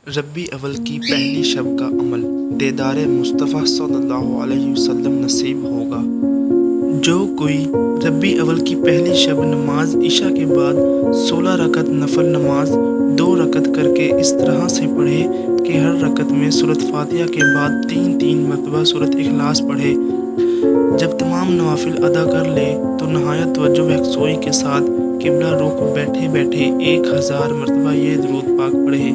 ربی اول کی پہلی شب کا عمل دیدار مصطفیٰ صلی اللہ علیہ وسلم نصیب ہوگا۔ جو کوئی ربی اول کی پہلی شب نماز عشاء کے بعد 16 رکعت نفل نماز 2 رکعت کر کے اس طرح سے پڑھے کہ ہر رکعت میں سورۃ فاتحہ کے بعد 3 مرتبہ سورۃ اخلاص پڑھے۔ جب تمام نوافل ادا کر لے تو نہایت توجہ و یکسوئی کے ساتھ قبلہ رخ بیٹھے بیٹھے 1000 مرتبہ یہ درود پاک پڑھے: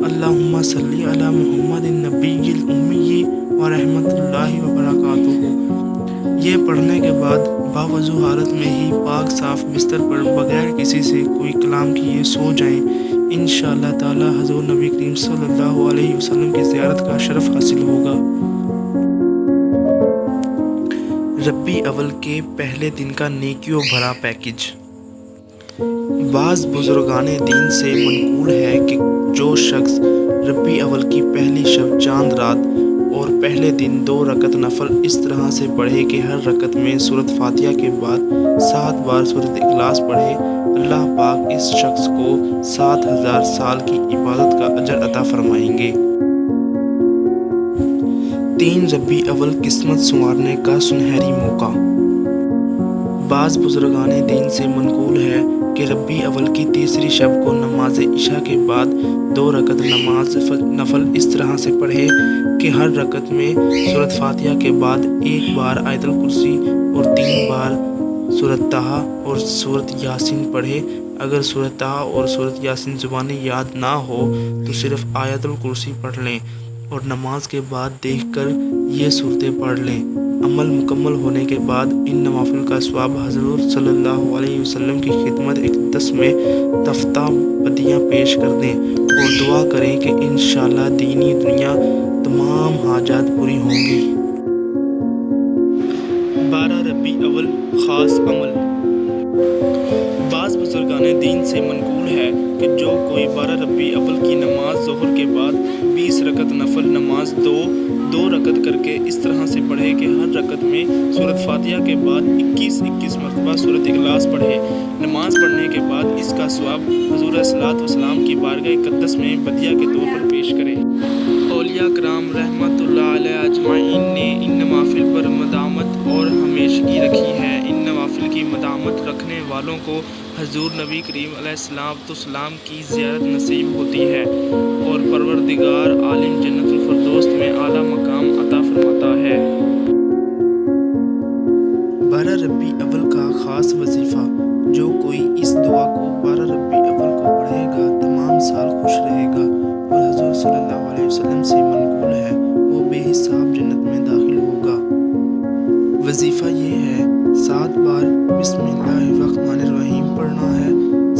اللہم صلی علی محمد النبی الامی و رحمۃ اللہ وبرکاتہ۔ یہ پڑھنے کے بعد باوضو حالت میں ہی پاک صاف بستر پر بغیر کسی سے کوئی کلام کیے سو جائیں۔ انشاءاللہ تعالی حضور نبی کریم صلی اللہ علیہ وسلم کی زیارت کا شرف حاصل ہوگا۔ ربی اول کے پہلے دن کا نیکیوں بھرا پیکج۔ بعض بزرگان دین سے منقول ہے کہ جو شخص ربی اول کی پہلی شب چاند رات اور پہلے دن 2 رکعت نفل اس طرح سے پڑھے کہ ہر رکعت میں سورۃ فاتحہ کے بعد 7 بار سورۃ اخلاص پڑھے، اللہ پاک اس شخص کو 7000 سال کی عبادت کا اجر عطا فرمائیں گے۔ 3 ربی اول قسمت سنوارنے کا سنہری موقع۔ بعض بزرگان دین سے منقول ہے کہ ربی اول کی تیسری شب کو نماز عشاء کے بعد 2 رکعت نماز نفل اس طرح سے پڑھے کہ ہر رکعت میں سورۃ فاتحہ کے بعد 1 بار آیت الکرسی اور 3 بار سورۃ طٰہٰ اور سورۃ یاسین پڑھے۔ اگر سورۃ طٰہٰ اور سورۃ یاسین زبانی یاد نہ ہو تو صرف آیت الکرسی پڑھ لیں اور نماز کے بعد دیکھ کر یہ صورتیں پڑھ لیں۔ عمل مکمل ہونے کے بعد ان نوافل کا ثواب حضور صلی اللہ علیہ وسلم کی خدمت اقدس میں تفتہ بدیاں پیش کر دیں اور دعا کریں کہ انشاءاللہ دینی دنیا تمام حاجات پوری ہوں گی۔ 12 ربی اول خاص عمل۔ بعض بزرگان دین سے منقول ہے کہ جو کوئی 12 ربی اول کی نماز ظہر کے بعد 20 رکعت نفل نماز 2 رکعت کر کے اس طرح سے پڑھے کہ ہر رکعت میں سورۃ فاتحہ کے بعد 21 مرتبہ سورۃ اخلاص پڑھے۔ نماز پڑھنے کے بعد اس کا ثواب حضور صلوات والسلام کی بارگاہ اقدس میں بدیہ کے طور پر پیش کرے۔ اولیاء کرام رحمۃ اللہ علیہ اجمعین نے ان نوافل پر مداومت اور ہمیشگی رکھی ہے۔ ان نوافل کی مداومت رکھنے والوں کو حضور نبی کریم علیہ السلام کی زیارت نصیب ہوتی ہے اور پروردگار عالم جنت الفردوس میں اعلیٰ مقام عطا فرماتا ہے۔ 12 ربی اول کا خاص وظیفہ۔ جو کوئی اس دعا کو 12 ربی اول کو پڑھے گا تمام سال خوش رہے گا اور حضور صلی اللہ علیہ وسلم سے منقول ہے وہ بے حساب جنت میں داخل ہوگا۔ وظیفہ یہ ہے: 7 بار بسم اللہ الرحمن الرحیم پڑھنا ہے،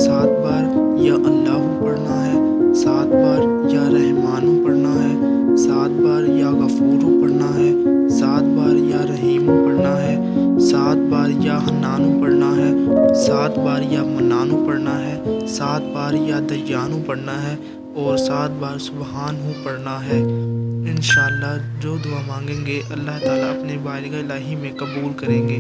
7 بار یا اللہ پڑھنا ہے، 7 بار یا رحمان پڑھنا ہے، 7 بار یا غفور پڑھنا ہے، 7 بار یا رحیم پڑھنا ہے، 7 بار یا حنان پڑھنا ہے، 7 بار یا منان پڑھنا ہے، 7 بار یا دیان پڑھنا ہے اور 7 بار سبحان پڑھنا ہے۔ انشاءاللہ جو دعا مانگیں گے اللہ تعالیٰ اپنے بارگاہ الہی میں قبول کریں گے۔